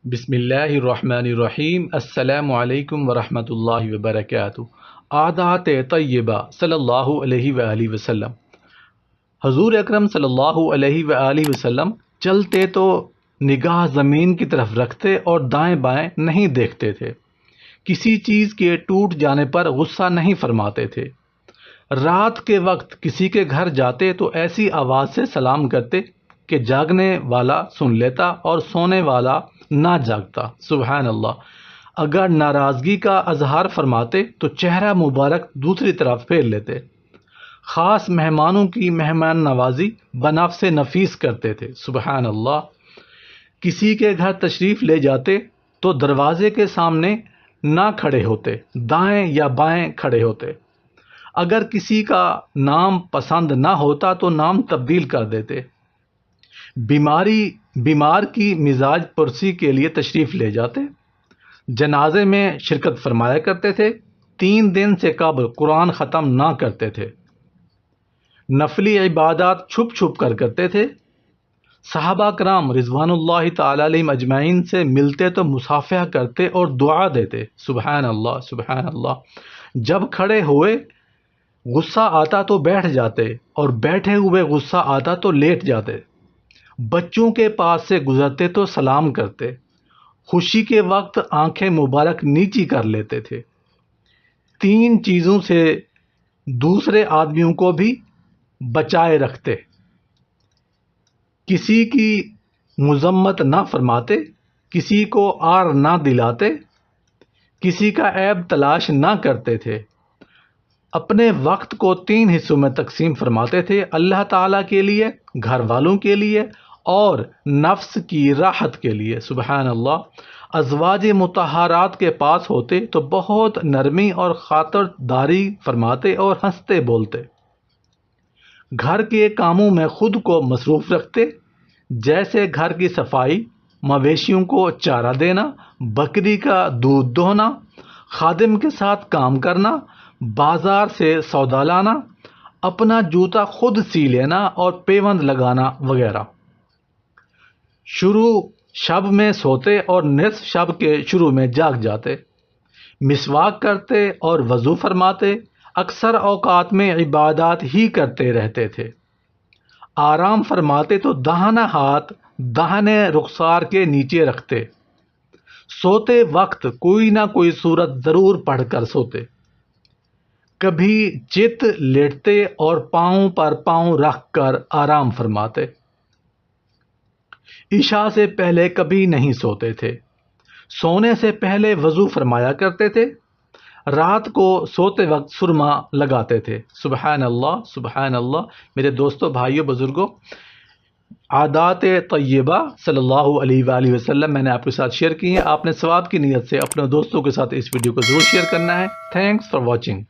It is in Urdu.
بسم اللہ الرحمن الرحیم۔ السلام علیکم ورحمۃ اللہ وبرکاتہ۔ عادات طیبہ صلی اللہ علیہ وآلہ وسلم۔ حضور اکرم صلی اللہ علیہ وآلہ وسلم چلتے تو نگاہ زمین کی طرف رکھتے اور دائیں بائیں نہیں دیکھتے تھے۔ کسی چیز کے ٹوٹ جانے پر غصہ نہیں فرماتے تھے۔ رات کے وقت کسی کے گھر جاتے تو ایسی آواز سے سلام کرتے کہ جاگنے والا سن لیتا اور سونے والا نہ جاگتا۔ سبحان اللہ۔ اگر ناراضگی کا اظہار فرماتے تو چہرہ مبارک دوسری طرف پھیر لیتے۔ خاص مہمانوں کی مہمان نوازی بنفس نفیس کرتے تھے۔ سبحان اللہ۔ کسی کے گھر تشریف لے جاتے تو دروازے کے سامنے نہ کھڑے ہوتے، دائیں یا بائیں کھڑے ہوتے۔ اگر کسی کا نام پسند نہ ہوتا تو نام تبدیل کر دیتے۔ بیمار کی مزاج پرسی کے لیے تشریف لے جاتے۔ جنازے میں شرکت فرمایا کرتے تھے۔ 3 دن سے قبل قرآن ختم نہ کرتے تھے۔ نفلی عبادات چھپ چھپ کر کرتے تھے۔ صحابہ کرام رضوان اللہ تعالی علیہم اجمعین سے ملتے تو مصافحہ کرتے اور دعا دیتے۔ سبحان اللہ، سبحان اللہ۔ جب کھڑے ہوئے غصہ آتا تو بیٹھ جاتے اور بیٹھے ہوئے غصہ آتا تو لیٹ جاتے۔ بچوں کے پاس سے گزرتے تو سلام کرتے۔ خوشی کے وقت آنکھیں مبارک نیچی کر لیتے تھے۔ 3 چیزوں سے دوسرے آدمیوں کو بھی بچائے رکھتے۔ کسی کی مذمت نہ فرماتے، کسی کو عار نہ دلاتے، کسی کا عیب تلاش نہ کرتے تھے۔ اپنے وقت کو 3 حصوں میں تقسیم فرماتے تھے، اللہ تعالیٰ کے لیے، گھر والوں کے لیے اور نفس کی راحت کے لیے۔ سبحان اللہ۔ ازواج مطہرات کے پاس ہوتے تو بہت نرمی اور خاطر داری فرماتے اور ہنستے بولتے۔ گھر کے کاموں میں خود کو مصروف رکھتے، جیسے گھر کی صفائی، مویشیوں کو چارہ دینا، بکری کا دودھ دوہنا، خادم کے ساتھ کام کرنا، بازار سے سودا لانا، اپنا جوتا خود سی لینا اور پیوند لگانا وغیرہ۔ شروع شب میں سوتے اور نصف شب کے شروع میں جاگ جاتے۔ مسواک کرتے اور وضو فرماتے۔ اکثر اوقات میں عبادات ہی کرتے رہتے تھے۔ آرام فرماتے تو داہنا ہاتھ داہنے رخسار کے نیچے رکھتے۔ سوتے وقت کوئی نہ کوئی سورت ضرور پڑھ کر سوتے۔ کبھی چت لیٹتے اور پاؤں پر پاؤں رکھ کر آرام فرماتے۔ عشاء سے پہلے کبھی نہیں سوتے تھے۔ سونے سے پہلے وضو فرمایا کرتے تھے۔ رات کو سوتے وقت سرما لگاتے تھے۔ سبحان اللہ، سبحان اللہ۔ میرے دوستوں، بھائیوں، بزرگوں، عادات طیبہ صلی اللہ علیہ وآلہ وسلم میں نے آپ کے ساتھ شیئر کی ہیں۔ آپ نے ثواب کی نیت سے اپنے دوستوں کے ساتھ اس ویڈیو کو ضرور شیئر کرنا ہے۔ Thanks for watching.